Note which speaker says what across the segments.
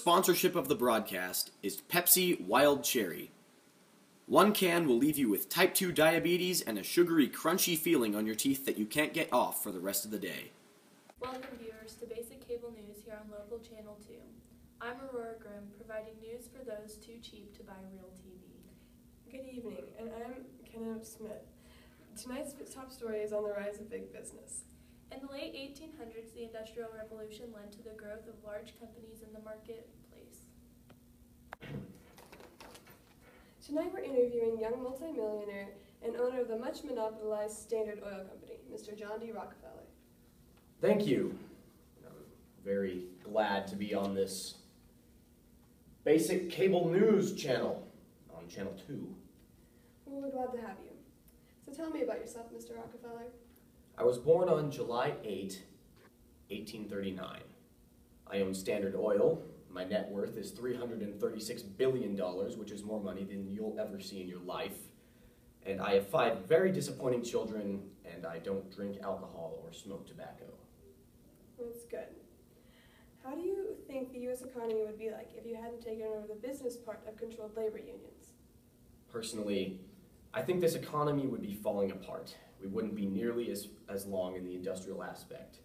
Speaker 1: sponsorship of the broadcast is Pepsi Wild Cherry. One can will leave you with type 2 diabetes and a sugary, crunchy feeling on your teeth that you can't get off for the rest of the day.
Speaker 2: Welcome viewers to Basic Cable News here on Local Channel 2. I'm Aurora Grimm, providing news for those too cheap to buy real TV.
Speaker 3: Good evening, and I'm Kenneth Smith. Tonight's top story is on the rise of big business.
Speaker 2: In the late 1800s, the Industrial Revolution led to the growth of large companies in the marketplace.
Speaker 3: Tonight we're interviewing young multimillionaire and owner of the much monopolized Standard Oil Company, Mr. John D. Rockefeller.
Speaker 4: Thank you. I'm very glad to be on this basic cable news channel, on Channel 2.
Speaker 3: Well, we're glad to have you. So tell me about yourself, Mr. Rockefeller.
Speaker 4: I was born on July 8, 1839. I own Standard Oil. My net worth is $336 billion, which is more money than you'll ever see in your life. And I have 5 very disappointing children, and I don't drink alcohol or smoke tobacco.
Speaker 3: That's good. How do you think the U.S. economy would be like if you hadn't taken over the business part of controlled labor unions?
Speaker 4: Personally, I think this economy would be falling apart. We wouldn't be nearly as long in the industrial aspect.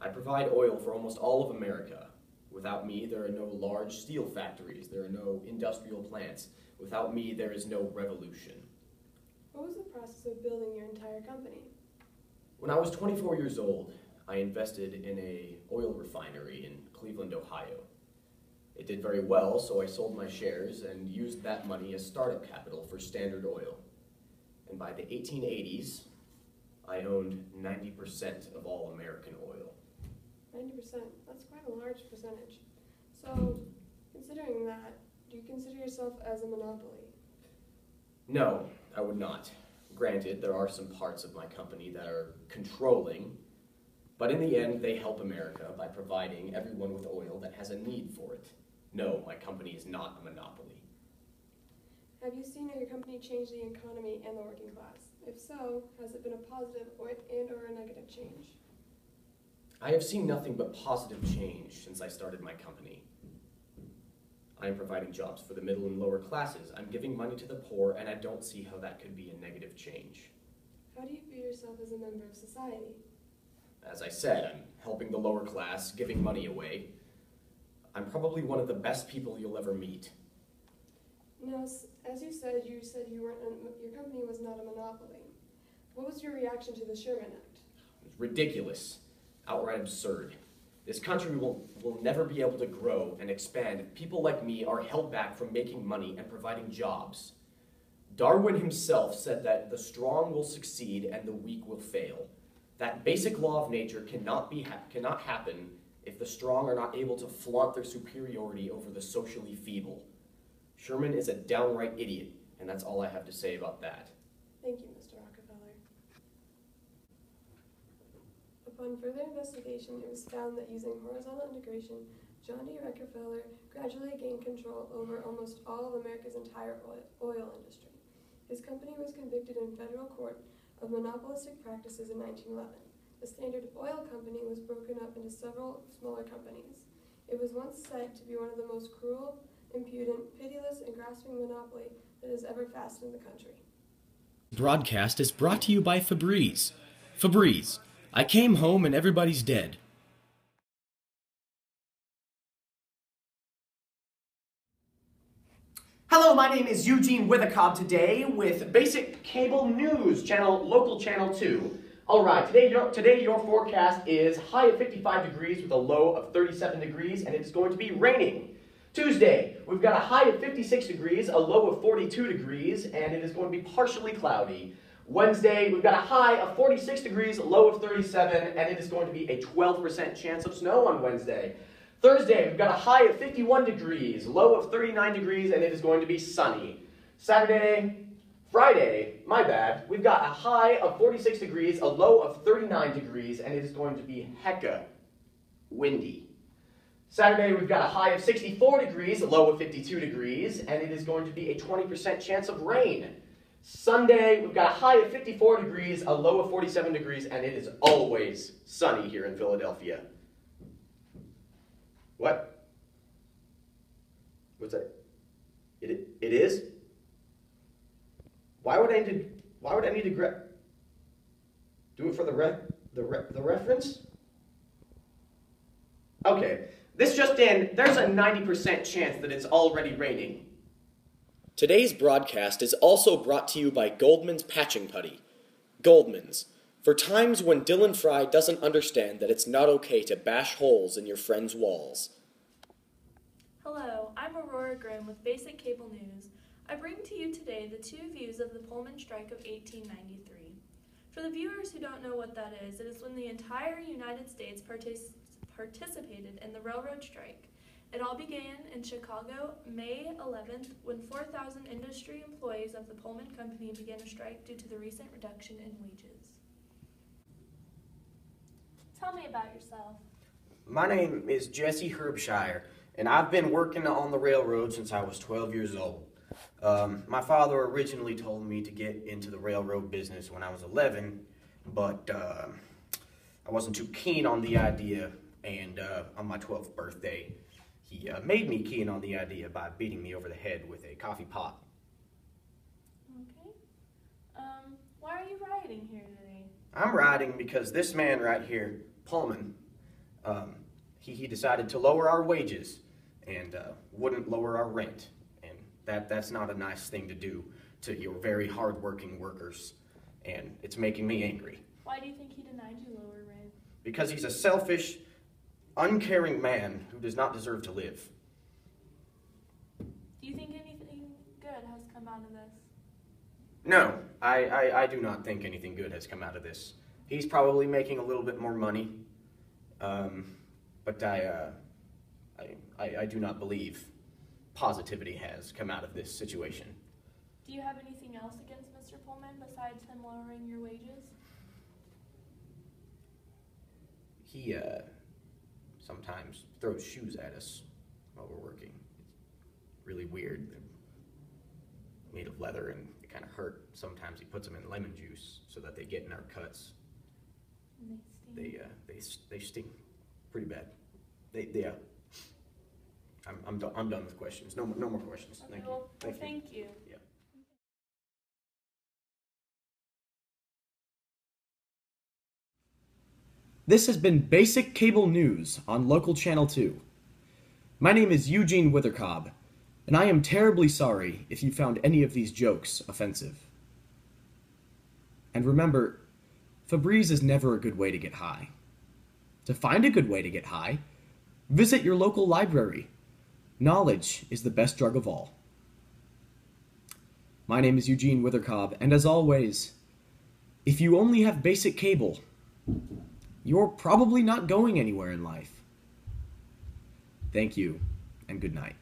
Speaker 4: I provide oil for almost all of America. Without me, there are no large steel factories. There are no industrial plants. Without me, there is no revolution.
Speaker 3: What was the process of building your entire company?
Speaker 4: When I was 24 years old, I invested in an oil refinery in Cleveland, Ohio. It did very well, so I sold my shares and used that money as startup capital for Standard Oil. And by the 1880s, I owned 90% of all American oil.
Speaker 3: 90%, that's quite a large percentage. So, considering that, do you consider yourself as a monopoly?
Speaker 4: No, I would not. Granted, there are some parts of my company that are controlling, but in the end, they help America by providing everyone with oil that has a need for it. No, my company is not a monopoly.
Speaker 3: Have you seen your company change the economy and the working class? If so, has it been a positive or a negative change?
Speaker 4: I have seen nothing but positive change since I started my company. I am providing jobs for the middle and lower classes. I'm giving money to the poor, and I don't see how that could be a negative change.
Speaker 3: How do you view yourself as a member of society?
Speaker 4: As I said, I'm helping the lower class, giving money away. I'm probably one of the best people you'll ever meet.
Speaker 3: Now, as you said your company was not a monopoly. What was your reaction to the Sherman Act?
Speaker 4: It's ridiculous, outright absurd. This country will never be able to grow and expand if people like me are held back from making money and providing jobs. Darwin himself said that the strong will succeed and the weak will fail. That basic law of nature cannot happen if the strong are not able to flaunt their superiority over the socially feeble. Sherman is a downright idiot, and that's all I have to say about that.
Speaker 3: Thank you, Mr. Rockefeller. Upon further investigation, it was found that using horizontal integration, John D. Rockefeller gradually gained control over almost all of America's entire oil industry. His company was convicted in federal court of monopolistic practices in 1911. The Standard Oil Company was broken up into several smaller companies. It was once said to be one of the most cruel, impudent, pitiless, and grasping monopoly that has ever fastened the country.
Speaker 1: Broadcast is brought to you by Febreze. Febreze. I came home and everybody's dead.
Speaker 4: Hello, my name is Eugene Withercobb today with Basic Cable News, Local Channel 2. All right, today your forecast is high of 55 degrees with a low of 37 degrees, and it's going to be raining. Tuesday, we've got a high of 56 degrees, a low of 42 degrees, and it is going to be partially cloudy. Wednesday, we've got a high of 46 degrees, a low of 37, and it is going to be a 12% chance of snow on Wednesday. Thursday, we've got a high of 51 degrees, low of 39 degrees, and it is going to be sunny. Friday, my bad, we've got a high of 46 degrees, a low of 39 degrees, and it is going to be hecka windy. Saturday, we've got a high of 64 degrees, a low of 52 degrees, and it is going to be a 20% chance of rain. Sunday, we've got a high of 54 degrees, a low of 47 degrees, and it is always sunny here in Philadelphia. What? What's that? It is? Why would I need to do it for the reference? Okay, this just in, there's a 90% chance that it's already raining.
Speaker 1: Today's broadcast is also brought to you by Goldman's Patching Putty. Goldman's, for times when Dylan Fry doesn't understand that it's not okay to bash holes in your friend's walls.
Speaker 2: Hello, I'm Aurora Grimm with Basic Cable News. I bring to you today the two views of the Pullman strike of 1893. For the viewers who don't know what that is, it is when the entire United States participated in the railroad strike. It all began in Chicago, May 11th, when 4,000 industry employees of the Pullman Company began a strike due to the recent reduction in wages. Tell me about yourself.
Speaker 5: My name is Jesse Herbshire, and I've been working on the railroad since I was 12 years old. My father originally told me to get into the railroad business when I was 11, but I wasn't too keen on the idea, and on my 12th birthday, he made me keen on the idea by beating me over the head with a coffee pot.
Speaker 2: Okay. Why are you rioting here today?
Speaker 5: I'm riding because this man right here, Pullman, he decided to lower our wages and wouldn't lower our rent. And that's not a nice thing to do to your very hardworking workers. And it's making me angry.
Speaker 2: Why do you think he denied you lower rent?
Speaker 5: Because he's a selfish, uncaring man who does not deserve to live.
Speaker 2: Do you think anything good has come out of this?
Speaker 5: No, I do not think anything good has come out of this. He's probably making a little bit more money, but I do not believe positivity has come out of this situation.
Speaker 2: Do you have anything else against Mr. Pullman besides him lowering your wages?
Speaker 5: He sometimes throws shoes at us while we're working. It's really weird. They're made of leather and they kind of hurt. Sometimes he puts them in lemon juice so that they get in our cuts.
Speaker 2: And they sting.
Speaker 5: They sting pretty bad. I'm done with questions. No more questions.
Speaker 2: Okay,
Speaker 5: Thank you.
Speaker 2: well, thank you.
Speaker 5: Yeah.
Speaker 1: This has been Basic Cable News on Local Channel 2. My name is Eugene Withercobb, and I am terribly sorry if you found any of these jokes offensive. And remember, Febreze is never a good way to get high. To find a good way to get high, visit your local library. Knowledge is the best drug of all. My name is Eugene Withercobb, and as always, if you only have basic cable, you're probably not going anywhere in life. Thank you, and good night.